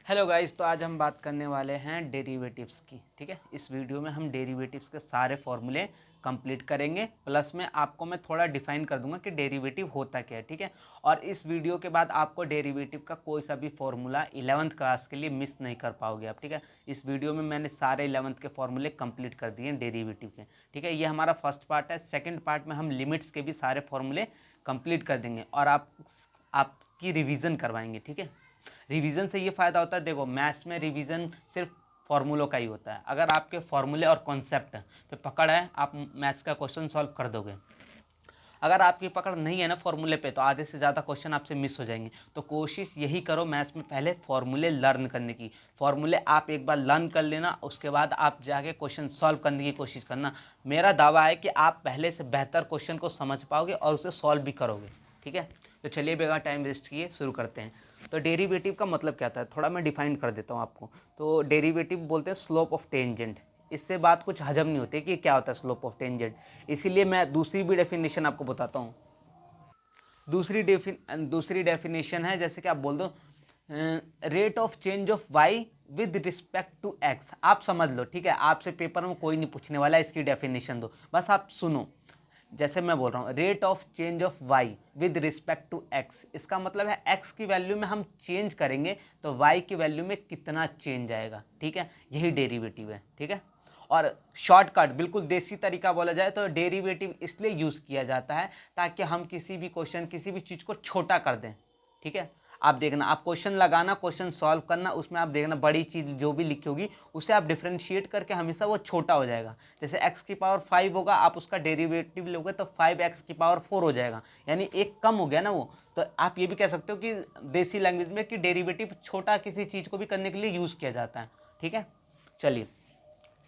Hello guys, तो आज हम बात करने वाले हैं डेरिवेटिव्स की। ठीक है, इस वीडियो में हम डेरिवेटिव्स के सारे फॉर्मूले कंप्लीट करेंगे, प्लस में आपको मैं थोड़ा डिफाइन कर दूंगा कि डेरिवेटिव होता क्या है। ठीक है, और इस वीडियो के बाद आपको डेरिवेटिव का कोई सा भी फॉर्मूला 11th क्लास के लिए मिस नहीं कर पाओगे आप। ठीक है, इस वीडियो में मैंने सारे 11th के फॉर्मूले कंप्लीट कर दिए हैं डेरिवेटिव के। ठीक है, ये हमारा फर्स्ट पार्ट है। सेकेंड पार्ट में हम लिमिट्स के भी सारे फॉर्मूले कंप्लीट कर देंगे और आपकी रिविज़न करवाएंगे। ठीक है, रिवीजन से ये फ़ायदा होता है, देखो मैथ्स में रिवीजन सिर्फ फॉर्मूलों का ही होता है। अगर आपके फॉर्मूले और कॉन्सेप्ट पे पकड़ है, आप मैथ्स का क्वेश्चन सॉल्व कर दोगे। अगर आपकी पकड़ नहीं है ना फॉर्मूले पे, तो आधे से ज़्यादा क्वेश्चन आपसे मिस हो जाएंगे। तो कोशिश यही करो मैथ्स में पहले फॉर्मूले लर्न करने की। फॉर्मूले आप एक बार लर्न कर लेना, उसके बाद आप जाके क्वेश्चन सॉल्व करने की कोशिश करना। मेरा दावा है कि आप पहले से बेहतर क्वेश्चन को समझ पाओगे और उसे सॉल्व भी करोगे। ठीक है, तो चलिए बेगा टाइम वेस्ट किए शुरू करते हैं। तो डेरिवेटिव का मतलब क्या था, थोड़ा मैं डिफाइन कर देता हूँ आपको। तो डेरिवेटिव बोलते हैं स्लोप ऑफ टेंजेंट। इससे बात कुछ हजम नहीं होती कि क्या होता है स्लोप ऑफ टेंजेंट, इसीलिए मैं दूसरी भी डेफिनेशन आपको बताता हूँ। दूसरी डेफिनेशन है, जैसे कि आप बोल दो rate of change of Y with respect to X. आप समझ लो, ठीक है, आपसे पेपर में कोई नहीं पूछने वाला इसकी डेफिनेशन दो, बस आप सुनो। जैसे मैं बोल रहा हूँ rate of change of Y with respect to X, इसका मतलब है एक्स की वैल्यू में हम चेंज करेंगे तो वाई की वैल्यू में कितना चेंज आएगा। ठीक है, यही डेरिवेटिव है। ठीक है, और शॉर्टकट बिल्कुल देसी तरीका बोला जाए तो डेरिवेटिव इसलिए यूज़ किया जाता है ताकि हम किसी भी क्वेश्चन किसी भी चीज़ को छोटा कर दें। ठीक है, आप देखना, आप क्वेश्चन लगाना, क्वेश्चन सॉल्व करना, उसमें आप देखना बड़ी चीज़ जो भी लिखी होगी उसे आप डिफ्रेंशिएट करके हमेशा वो छोटा हो जाएगा। जैसे x की पावर 5 होगा, आप उसका डेरिवेटिव लोगे तो 5x की पावर 4 हो जाएगा, यानी एक कम हो गया ना वो। तो आप ये भी कह सकते हो कि देसी लैंग्वेज में कि डेरिवेटिव छोटा किसी चीज़ को भी करने के लिए यूज़ किया जाता है। ठीक है, चलिए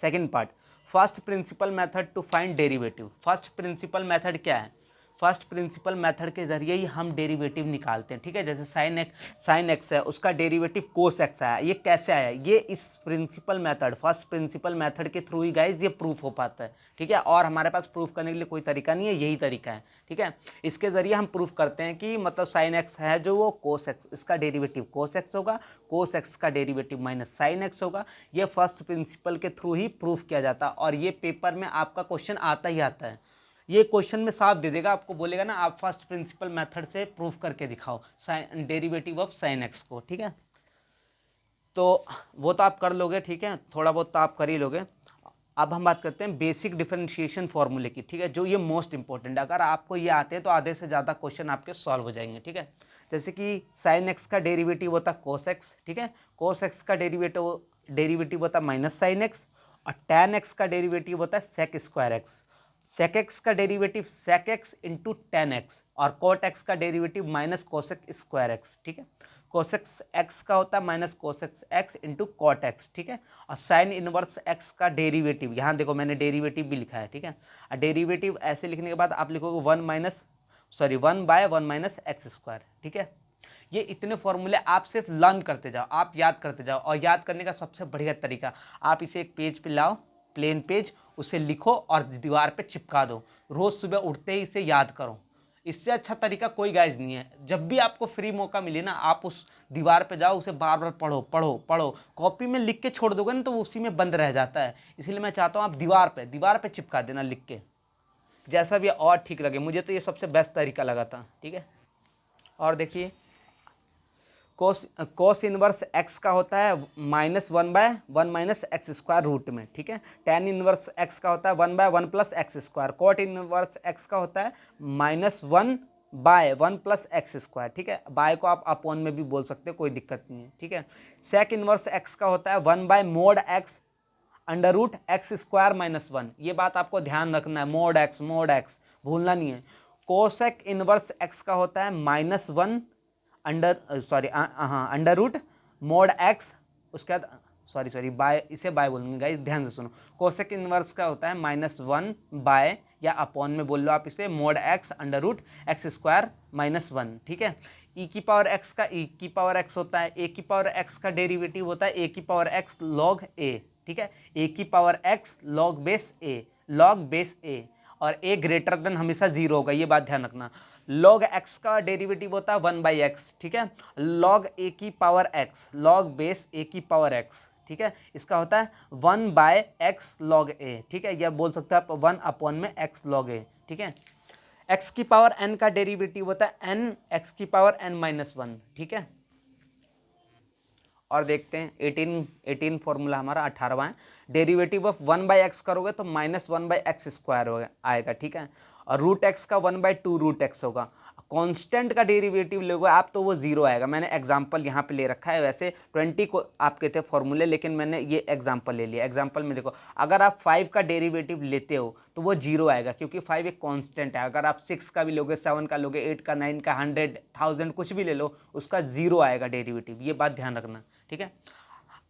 second part, first principle method to find derivative. First principle method क्या है? फर्स्ट प्रिंसिपल मेथड के जरिए ही हम डेरिवेटिव निकालते हैं। ठीक है, जैसे साइन एक्स है, उसका डेरिवेटिव कोस एक्स आया। ये कैसे आया? ये इस principal method, first principle method के थ्रू ही गाइज ये प्रूफ हो पाता है। ठीक है, और हमारे पास प्रूफ करने के लिए कोई तरीका नहीं है, यही तरीका है। ठीक है, इसके जरिए हम प्रूफ करते हैं कि मतलब साइन एक्स है जो वो कोस एक्स, इसका डेरिवेटिव कोस एक्स होगा, कोस एक्स का डेरिवेटिव माइनस साइन एक्स होगा। ये फर्स्ट प्रिंसिपल के थ्रू ही प्रूफ किया जाता है और ये पेपर में आपका क्वेश्चन आता ही आता है। ये क्वेश्चन में साफ दे देगा, आपको बोलेगा ना आप फर्स्ट प्रिंसिपल मेथड से प्रूफ करके दिखाओ sine derivative of sine X को। ठीक है, तो वो तो आप कर लोगे, ठीक है, थोड़ा बहुत तो आप कर ही लोगे। अब हम बात करते हैं बेसिक डिफरेंशिएशन फॉर्मूले की। ठीक है, जो ये मोस्ट इंपॉर्टेंट है, अगर आपको ये आते हैं तो आधे से ज़्यादा क्वेश्चन आपके सॉल्व हो जाएंगे। ठीक है, जैसे कि साइन एक्स का डेरिवेटिव होता है कोस एक्स। ठीक है, कोस एक्स का डेरिवेटिव होता है माइनस साइन एक्स, और टैन एक्स का डेरिवेटिव होता है sec square x. Sec x का derivative sec x into tan x, और कोट एक्स का derivative minus cosec square x. ठीक है, कोसेक्स एक्स का होता है minus cosec x into cot x. ठीक है, और साइन इनवर्स एक्स का डेरिवेटिव, यहाँ देखो मैंने डेरिवेटिव भी लिखा है। ठीक है, और डेरिवेटिव ऐसे लिखने के बाद आप लिखोगे one by one minus X square. ठीक है, ये इतने फॉर्मूले आप सिर्फ लर्न करते जाओ, आप याद करते जाओ, और याद करने का सबसे बढ़िया तरीका, आप इसे एक पेज पे लाओ, प्लेन पेज, उसे लिखो और दीवार पे चिपका दो। रोज सुबह उठते ही इसे याद करो। इससे अच्छा तरीका कोई गाइज नहीं है। जब भी आपको फ्री मौका मिले ना, आप उस दीवार पे जाओ, उसे बार बार पढ़ो पढ़ो पढ़ो। कॉपी में लिख के छोड़ दोगे ना तो वो उसी में बंद रह जाता है। इसलिए मैं चाहता हूँ आप दीवार पे चिपका देना लिख के, जैसा भी और ठीक लगे। मुझे तो ये सबसे बेस्ट तरीका लगा था। ठीक है, और देखिए कोस इनवर्स एक्स का होता है minus one by one minus X square root में। ठीक है, टेन इनवर्स एक्स का होता है one by one plus X square. Cot inverse x का होता है minus one by one plus X square. ठीक है, बाय को आप अपॉन में भी बोल सकते हो, कोई दिक्कत नहीं है। ठीक है, सेक इनवर्स एक्स का होता है one by mod X under root X square minus one. ये बात आपको ध्यान रखना है, मोड एक्स भूलना नहीं है। कोसेक इनवर्स एक्स का होता है minus one under root mod X, उसके बाद सॉरी बाय, इसे बाय बोलेंगे गाइस, ध्यान से सुनो। कोसेक इनवर्स का होता है माइनस वन बाय, या अपॉन में बोल लो आप इसे, mod X under root X square minus one. ठीक है, ई की पावर एक्स का ई की पावर एक्स होता है, ए की पावर एक्स का डेरिवेटिव होता है ए की पावर एक्स लॉग ए। ठीक है, ए की पावर एक्स लॉग बेस ए, और ए ग्रेटर देन हमेशा जीरो होगा, ये बात ध्यान रखना। लॉग एक्स का डेरिवेटिव होता है 1/x, ठीक है। लॉग ए की पावर x, लॉग बेस ए की पावर x, ठीक है, इसका होता है 1/x लॉग ए, ठीक है। यह बोल सकते हैं आप 1 में x लॉग ए, ठीक है। x की पावर n का डेरिवेटिव होता है n x की पावर n-1, ठीक है। और देखते हैं 18 फॉर्मूला हमारा 18वां है। डेरिवेटिव ऑफ 1/x करोगे तो -1/x² होगा आएगा, ठीक है। और रूट एक्स का 1/2 रूट एक्स होगा। कांस्टेंट का डेरिवेटिव लोगे आप तो वो जीरो आएगा। मैंने एग्जांपल यहाँ पे ले रखा है, वैसे 20 को आपके थे फॉर्मूले, लेकिन मैंने ये एग्जांपल ले लिया। एग्जांपल में देखो, अगर आप 5 का डेरिवेटिव लेते हो तो वो जीरो आएगा, क्योंकि 5 एक कांस्टेंट है। अगर आप 6 का भी लोगे, 7 का लोगे, 8 का, 9 का, 100, 1000 कुछ भी ले लो, उसका जीरो आएगा डेरिवेटिव, ये बात ध्यान रखना, ठीक है।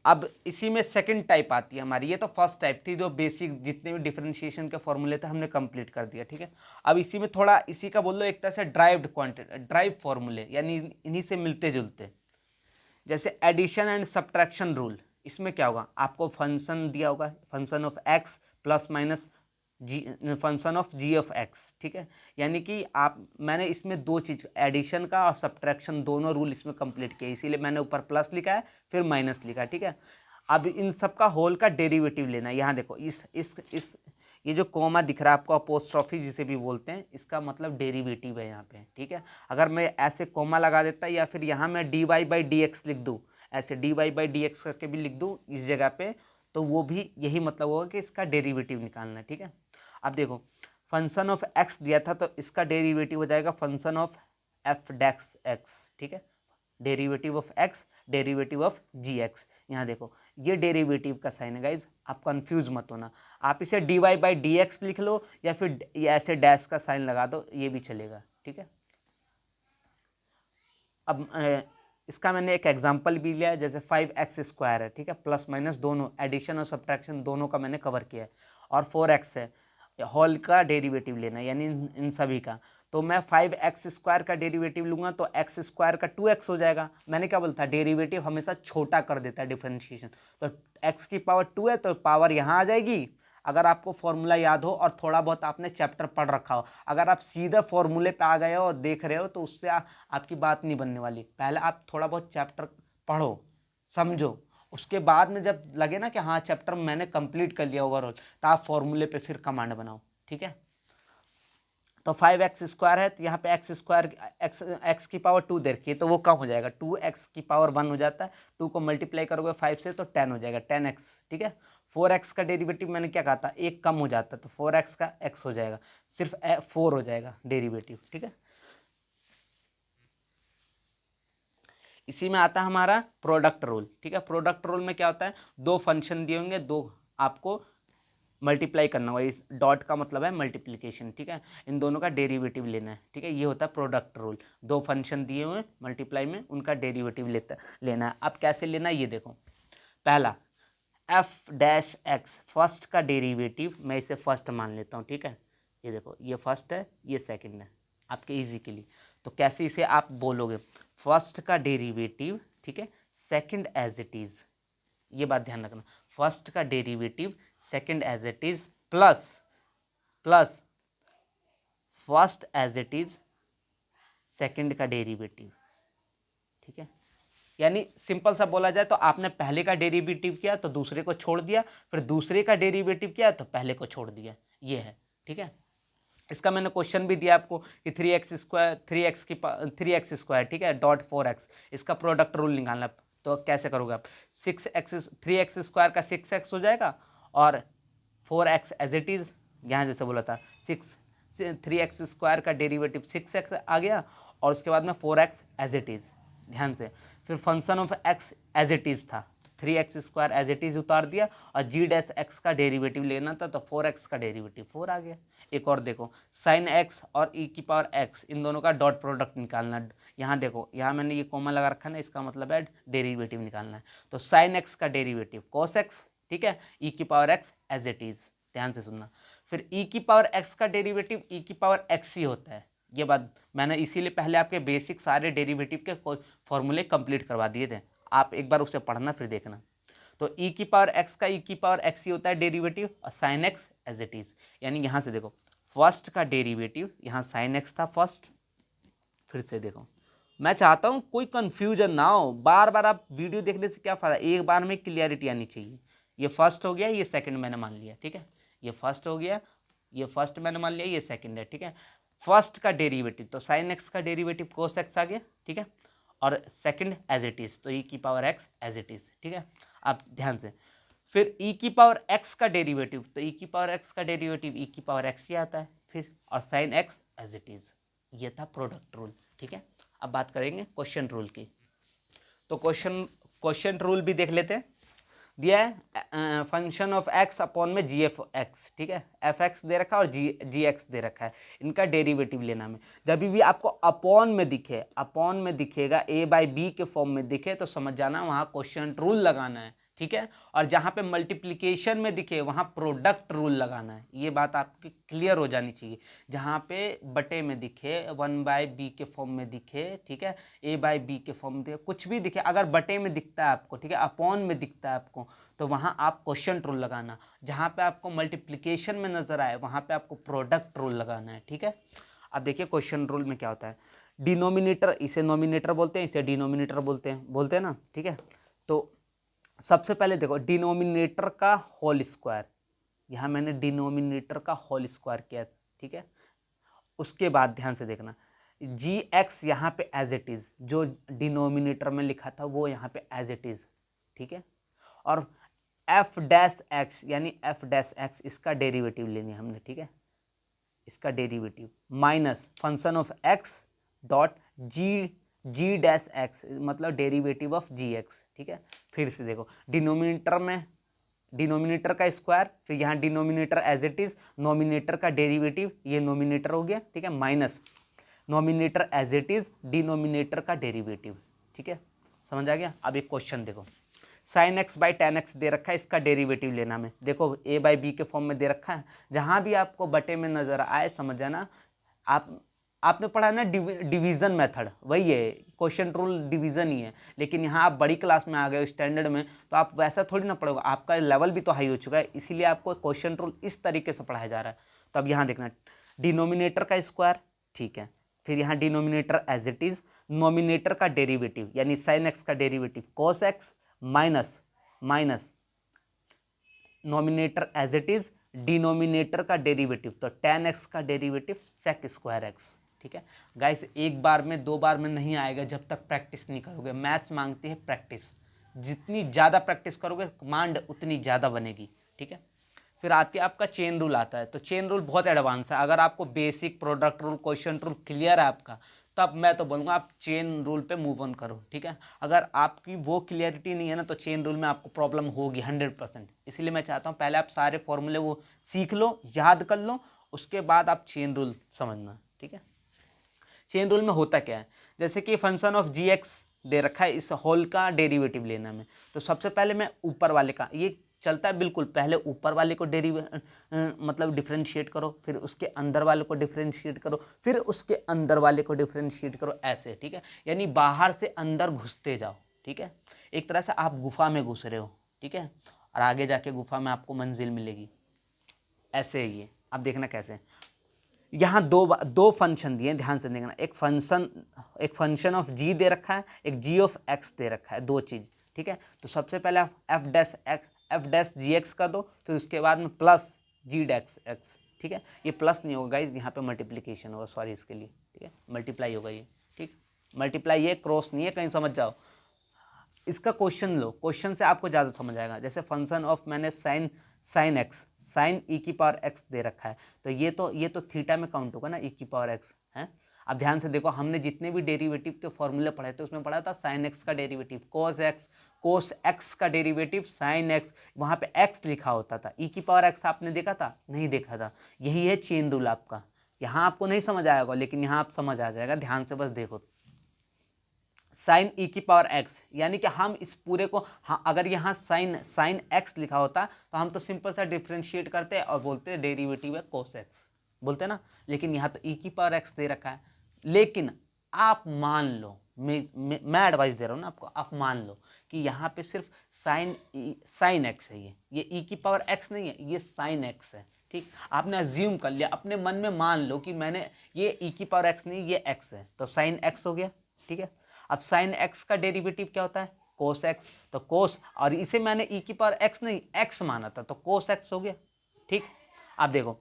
अब इसी में सेकंड टाइप आती है हमारी। ये तो फर्स्ट टाइप थी, जो बेसिक जितने भी डिफरेंशिएशन के फॉर्मूले थे हमने कंप्लीट कर दिया, ठीक है। अब इसी में थोड़ा इसी का बोल लो एक तरह से ड्राइव्ड क्वांटिटी, ड्राइव फॉर्मूले, यानी इन्हीं से मिलते जुलते। जैसे एडिशन एंड सब्ट्रैक्शन रूल, इसमें क्या होगा, आपको फंक्शन दिया होगा, function of X plus minus G, function of G of X, ठीक है। यानी कि मैंने इसमें दो चीज़, एडिशन का और सब्ट्रैक्शन, दोनों रूल इसमें कंप्लीट किए, इसीलिए मैंने ऊपर प्लस लिखा है फिर माइनस लिखा है, ठीक है। अब इन सब का होल का डेरिवेटिव लेना है। यहाँ देखो, इस ये जो कॉमा दिख रहा है आपको, अपोस्ट्रोफी जिसे भी बोलते हैं, इसका मतलब डेरिवेटिव है यहाँ पे, ठीक है। अगर मैं ऐसे कॉमा लगा देता, या फिर यहाँ मैं dy/dx लिख दूँ, ऐसे dy/dx करके भी लिख दूँ इस जगह पे, तो वो भी यही मतलब होगा कि इसका डेरिवेटिव निकालना है, ठीक है। अब देखो, फंक्शन ऑफ एक्स दिया था तो इसका डेरिवेटिव हो जाएगा function of F dx X, ठीक है। Derivative of X, derivative of G X. यहाँ देखो, ये डेरिवेटिव का साइन है गाइज, आप कंफ्यूज मत होना। आप इसे dy/dx लिख लो, या फिर ऐसे डैश का साइन लगा दो, ये भी चलेगा, ठीक है। अब इसका मैंने एक एग्जांपल भी लिया है, जैसे 5x² है, ठीक है, प्लस माइनस दोनों, एडिशन और सब्ट्रैक्शन दोनों का मैंने कवर किया है। और 4x है, होल का डेरिवेटिव लेना है, यानी इन सभी का। तो मैं 5x² का डेरिवेटिव लूंगा तो x² का 2x हो जाएगा। मैंने क्या बोलता, डेरिवेटिव हमेशा छोटा कर देता है डिफरेंशिएशन। तो x की पावर 2 है तो पावर यहाँ आ जाएगी, अगर आपको फॉर्मूला याद हो और थोड़ा बहुत आपने चैप्टर पढ़ रखा हो। अगर आप सीधे फॉर्मूले पे आ गए हो और देख रहे हो तो उससे आपकी बात नहीं बनने वाली। पहले आप थोड़ा बहुत चैप्टर पढ़ो, समझो, उसके बाद में जब लगे ना कि हाँ चैप्टर मैंने कंप्लीट कर लिया ओवरऑल, तो आप फॉर्मूले पे फिर कमांड बनाओ, ठीक है। तो 5x² है, तो यहाँ पे x की पावर 2 दे रखी है, तो वो कम हो जाएगा, 2x की पावर 1 हो जाता है। 2 को मल्टीप्लाई करोगे 5 से तो 10 हो जाएगा, 10x, ठीक है। 4x का डेरिवेटिव मैंने क्या कहा था, एक कम हो जाता है, तो 4x का x हो जाएगा, सिर्फ 4 हो जाएगा डेरिवेटिव, ठीक है। इसी में आता है हमारा प्रोडक्ट रूल, ठीक है। प्रोडक्ट रूल में क्या होता है, दो फंक्शन दिए होंगे, दो आपको मल्टीप्लाई करना होगा, इस डॉट का मतलब है मल्टीप्लिकेशन, ठीक है। इन दोनों का डेरिवेटिव लेना है, ठीक है, ये होता है प्रोडक्ट रूल। दो फंक्शन दिए हुए मल्टीप्लाई में, उनका डेरिवेटिव लेना है। अब कैसे लेना है ये देखो, पहला f'(x) फर्स्ट का डेरिवेटिव, मैं इसे फर्स्ट मान लेता हूँ, ठीक है। ये देखो, ये फर्स्ट है, ये सेकंड है, आपके इजी के लिए। तो कैसे इसे आप बोलोगे, फर्स्ट का डेरिवेटिव, ठीक है, सेकंड एज इट इज, ये बात ध्यान रखना, फर्स्ट का derivative second as it is plus first as it is second का डेरिवेटिव, ठीक है। यानी सिंपल सा बोला जाए तो आपने पहले का डेरिवेटिव किया तो दूसरे को छोड़ दिया, फिर दूसरे का डेरिवेटिव किया तो पहले को छोड़ दिया, ये है, ठीक है। इसका मैंने क्वेश्चन भी दिया आपको कि 3x², ठीक है, डॉट 4x, इसका प्रोडक्ट रूल निकालना। तो कैसे करोगे आप, 3x² का 6x हो जाएगा, और 4x एज इट इज, यहाँ जैसे बोला था 3x² का डेरिवेटिव 6x आ गया, और उसके बाद में 4x एज इट इज, ध्यान से। फिर function of x as it is था, 3x² एज इट इज उतार दिया, और g' का डेरिवेटिव लेना था तो 4x का डेरिवेटिव 4 आ गया। एक और देखो, sin x और e⁻x, इन दोनों का डॉट प्रोडक्ट निकालना। यहाँ देखो, यहाँ मैंने ये कॉमा लगा रखा है ना, इसका मतलब है डेरिवेटिव निकालना है। तो sin x का डेरिवेटिव cos x, ठीक है, e⁻x एज इट इज, ध्यान से सुनना। फिर e⁻x का डेरिवेटिव e⁻x ही होता है, ये बात मैंने इसीलिए पहले आपके बेसिक सारे डेरिवेटिव के फॉर्मूले कंप्लीट करवा दिए थे, आप एक बार उसे पढ़ना फिर देखना। तो e⁻x का e⁻x ही होता है डेरिवेटिव, और sin x as it is. यानी यहाँ से देखो, फर्स्ट का डेरिवेटिव, यहाँ sin x था फर्स्ट, फिर से देखो, मैं चाहता हूँ कोई कंफ्यूजन ना हो, बार बार आप वीडियो देखने से क्या फ़ायदा, एक बार में क्लियरिटी आनी चाहिए। ये फर्स्ट हो गया, ये सेकंड मैंने मान लिया, ठीक है, ये फर्स्ट हो गया, ये फर्स्ट मैंने मान लिया, ये सेकंड है, ठीक है। फर्स्ट का डेरिवेटिव तो साइन एक्स का डेरिवेटिव कोस एक्स आ गया, ठीक है, और सेकंड एज इट इज तो ई की power X as it is, ठीक है। आप ध्यान से, फिर ई की पावर एक्स का डेरिवेटिव तो ई की पावर एक्स का डेरिवेटिव ई की पावर एक्स ही आता है फिर, और sine X as it is, ये था प्रोडक्ट रूल, ठीक है। अब बात करेंगे क्वेश्चन रूल की, तो क्वेश्चन रूल भी देख लेते हैं। दिया है फंक्शन ऑफ एक्स अपॉन में जी एफ एक्स, ठीक है, एफ एक्स दे रखा है और जी एक्स दे रखा है, इनका डेरिवेटिव लेना में। जब भी आपको अपॉन में दिखे, अपॉन में दिखेगा ए बाई बी के फॉर्म में दिखे तो समझ जाना वहाँ क्वेश्चन रूल लगाना है, ठीक है। और जहाँ पे मल्टीप्लिकेशन में दिखे वहाँ प्रोडक्ट रूल लगाना है, ये बात आपकी क्लियर हो जानी चाहिए। जहाँ पे बटे में दिखे, वन बाय बी के फॉर्म में दिखे, ठीक है, ए बाय बी के फॉर्म में दिखे, कुछ भी दिखे, अगर बटे में दिखता है आपको, ठीक है, अपॉन में दिखता है आपको, तो वहाँ आप क्वेश्चन रूल लगाना। जहाँ पे आपको मल्टीप्लिकेशन में नजर आए वहाँ पे आपको प्रोडक्ट रूल लगाना है, ठीक है। अब देखिए क्वेश्चन रूल में क्या होता है, डिनोमिनेटर, इसे नोमिनेटर बोलते हैं, इसे डिनोमिनेटर बोलते हैं ना, ठीक है। तो सबसे पहले देखो डिनोमिनेटर का होल स्क्वायर, यहाँ मैंने डिनोमिनेटर का होल स्क्वायर किया, ठीक है। उसके बाद ध्यान से देखना, जी एक्स यहाँ पे एज इट इज, जो डिनोमिनेटर में लिखा था वो यहाँ पे एज इट इज, ठीक है। और एफ डैश एक्स यानी एफ डैश एक्स, इसका डेरिवेटिव लेनी है हमने, ठीक है, इसका derivative minus function of x dot G dash x, मतलब डेरिवेटिव ऑफ जी एक्स, ठीक है। फिर से देखो डिनोमिनेटर में डिनोमिनेटर का स्क्वायर, फिर यहाँ denominator as it is, numerator का डेरिवेटिव, ये नोमिनेटर हो गया, ठीक है, minus numerator as it is, denominator का डेरिवेटिव, ठीक है, समझ आ गया। अब एक क्वेश्चन देखो, sine x by tan x दे रखा है, इसका डेरिवेटिव लेना में, देखो ए बाई बी के फॉर्म में दे रखा है, जहाँ भी आपको बटे में नजर आए समझ जाना, आपने पढ़ा ना डिवीजन मेथड, वही है क्वेश्चन रूल, डिवीजन ही है। लेकिन यहाँ आप बड़ी क्लास में आ गए स्टैंडर्ड में, तो आप वैसा थोड़ी ना पढ़ोगे, आपका लेवल भी तो हाई हो चुका है, इसीलिए आपको क्वेश्चन रूल इस तरीके से पढ़ाया जा रहा है। तो अब यहाँ देखना, डिनोमिनेटर का स्क्वायर, ठीक है, फिर यहाँ denominator as it is, numerator का डेरिवेटिव यानी साइन एक्स का derivative cos X, minus numerator as it is, denominator का डेरिवेटिव तो टेन एक्स का डेरिवेटिव सेक स्क्वायर एक्स, ठीक है। गाइस एक बार में दो बार में नहीं आएगा जब तक प्रैक्टिस नहीं करोगे, मैथ्स मांगती है प्रैक्टिस, जितनी ज़्यादा प्रैक्टिस करोगे कमांड उतनी ज़्यादा बनेगी, ठीक है। फिर आती है आपका चेन रूल आता है, तो चेन रूल बहुत एडवांस है, अगर आपको basic product rule question rule clear है आपका, तब मैं तो बोलूँगा आप चेन रूल पे मूव ऑन करो, ठीक है। अगर आपकी वो क्लियरिटी नहीं है ना, तो चेन रूल में आपको प्रॉब्लम होगी 100%। इसीलिए मैं चाहता हूँ पहले आप सारे फॉर्मूले वो सीख लो, याद कर लो, उसके बाद आप चेन रूल समझना, ठीक है। चेन रूल में होता क्या है, जैसे कि फंक्शन ऑफ जी एक्स दे रखा है, इस होल का डेरिवेटिव लेना में, तो सबसे पहले मैं ऊपर वाले का, ये चलता है बिल्कुल, पहले ऊपर वाले को मतलब डिफ्रेंशिएट करो, फिर उसके अंदर वाले को डिफ्रेंशिएट करो, फिर उसके अंदर वाले को डिफ्रेंशिएट करो, ऐसे, ठीक है। यानी बाहर से अंदर घुसते जाओ, ठीक है। एक तरह से आप गुफा में घुस रहे हो, ठीक है, और आगे जाके गुफा में आपको मंजिल मिलेगी, ऐसे ही है। अब देखना कैसे, यहाँ दो फंक्शन दिए, ध्यान से देखना, एक फंक्शन ऑफ जी दे रखा है, एक जी ऑफ एक्स दे रखा है, दो चीज़, ठीक है। तो सबसे पहले आप एफ डैश जी एक्स का दो, फिर उसके बाद में प्लस जी डैक्स एक्स, ठीक है। ये प्लस नहीं होगा गाइज, यहाँ पे मल्टीप्लिकेशन होगा, सॉरी इसके लिए, ठीक है, मल्टीप्लाई होगा ये, ठीक, मल्टीप्लाई ये क्रॉस नहीं है, कहीं समझ जाओ। इसका क्वेश्चन लो, क्वेश्चन से आपको ज़्यादा समझ आएगा। जैसे फंक्शन ऑफ मैंने साइन एक्स, साइन ई की पावर एक्स दे रखा है, तो ये तो थीटा में काउंट होगा ना, ई की पावर एक्स है। अब ध्यान से देखो, हमने जितने भी डेरिवेटिव के फॉर्मूले पढ़े थे उसमें पढ़ा था साइन एक्स का डेरिवेटिव कोस एक्स का डेरिवेटिव साइन एक्स, वहाँ पे एक्स लिखा होता था, ई की पावर एक्स आपने देखा था, नहीं देखा था। यही है चेन रूल आपका, यहाँ आपको नहीं समझ आएगा लेकिन यहाँ आप समझ आ जाएगा, ध्यान से बस देखो। साइन ई की पावर एक्स, यानी कि हम इस पूरे को, हाँ, अगर यहाँ साइन एक्स लिखा होता तो हम तो सिंपल सा डिफ्रेंशिएट करते और बोलते डेरिवेटिव है कोस एक्स, बोलते ना। लेकिन यहाँ तो ई की पावर एक्स दे रखा है, लेकिन आप मान लो, मैं एडवाइस दे रहा हूँ ना आपको, आप मान लो कि यहाँ पे सिर्फ साइन एक्स है, ये ई की पावर एक्स नहीं है, ये साइन एक्स है, ठीक, आपने अज्यूम कर लिया, अपने मन में मान लो कि मैंने ये e की पावर x नहीं, ये x है, तो साइन x हो गया। ठीक है, अब साइन x का डेरिवेटिव क्या होता है, कोस x, तो कोस, और इसे मैंने e की पावर x नहीं x माना था, तो कोस x हो गया। ठीक, अब देखो,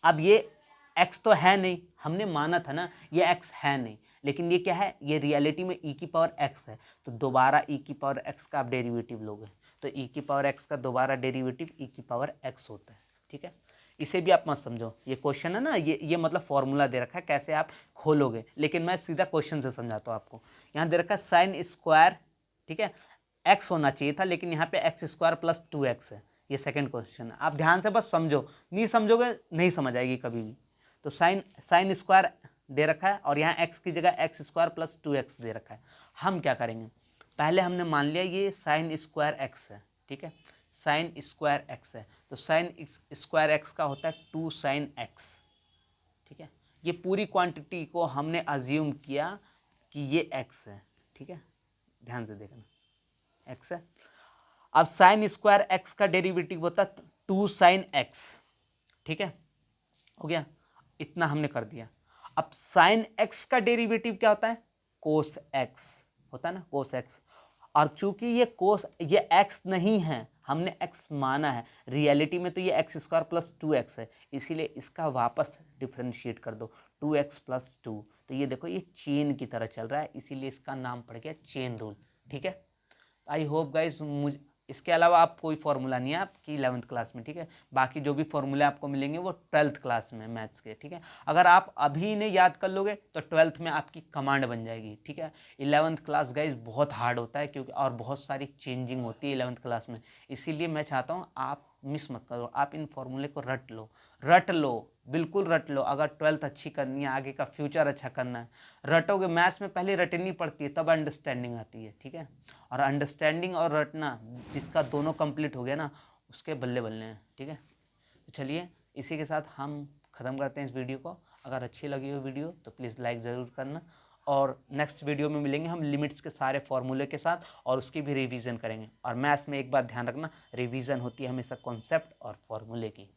अब ये x तो है नहीं, हमने माना था ना ये x है नहीं, लेकिन ये क्या है, ये रियलिटी में e की पावर x है, तो दोबारा e की पावर x का आप डेरिवेटिव लोगे, तो e की पावर x का दोबारा डेरिवेटिव e की पावर x होता है। ठीक है, इसे भी आप मत समझो, ये क्वेश्चन है ना, ये मतलब फॉर्मूला दे रखा है कैसे आप खोलोगे, लेकिन मैं सीधा क्वेश्चन से समझाता हूँ आपको। यहाँ दे रखा है साइन स्क्वायर, ठीक है, x होना चाहिए था, लेकिन यहाँ पे एक्स स्क्वायर प्लस 2x है, ये सेकंड क्वेश्चन है। आप ध्यान से बस समझो, नहीं समझोगे नहीं समझ आएगी कभी भी। तो साइन स्क्वायर दे रखा है और यहाँ x की जगह एक्स स्क्वायर प्लस 2x दे रखा है। हम क्या करेंगे, पहले हमने मान लिया ये साइन स्क्वायर x है, ठीक है, साइन स्क्वायर x है, तो साइन स्क्वायर x का होता है 2 साइन x। ठीक है, ये पूरी क्वांटिटी को हमने अज्यूम किया कि ये x है। ठीक है, ध्यान से देखना, x है। अब साइन स्क्वायर x का डेरिवेटिव होता है 2 साइन x। ठीक है, हो गया, इतना हमने कर दिया। अब साइन x का डेरिवेटिव क्या होता है, कोस x होता है ना, कोस x, और चूंकि ये x नहीं है, हमने x माना है, रियलिटी में तो ये एक्स स्क्वायर प्लस 2x है, इसीलिए इसका वापस डिफ्रेंशिएट कर दो 2x प्लस 2, तो ये देखो ये चेन की तरह चल रहा है, इसीलिए इसका नाम पड़ गया चेन रूल। ठीक है, आई होप गाइज, इसके अलावा आप कोई फॉर्मूला नहीं है आपकी 11th क्लास में। ठीक है, बाकी जो भी फॉर्मूले आपको मिलेंगे वो 12th क्लास में मैथ्स के। ठीक है, अगर आप अभी इन्हें याद कर लोगे तो 12th में आपकी कमांड बन जाएगी। ठीक है, 11th क्लास गाइज बहुत हार्ड होता है, क्योंकि और बहुत सारी चेंजिंग होती है 11th क्लास में, इसीलिए मैं चाहता हूँ आप मिस मत करो, आप इन फॉर्मूले को रट लो, बिल्कुल रट लो। अगर 12th अच्छी करनी है, आगे का फ्यूचर अच्छा करना है, रटोगे। मैथ्स में पहले रटनी पड़ती है, तब अंडरस्टैंडिंग आती है। ठीक है, और अंडरस्टैंडिंग और रटना जिसका दोनों कंप्लीट हो गया ना, उसके बल्ले बल्ले हैं। ठीक है, तो चलिए इसी के साथ हम ख़त्म करते हैं इस वीडियो को। अगर अच्छी लगी हो वीडियो तो प्लीज़ लाइक ज़रूर करना, और नेक्स्ट वीडियो में मिलेंगे हम लिमिट्स के सारे फॉर्मूले के साथ, और उसकी भी रिवीजन करेंगे। और मैथ्स में एक बात ध्यान रखना, रिवीजन होती है हमेशा कॉन्सेप्ट और फॉर्मूले की।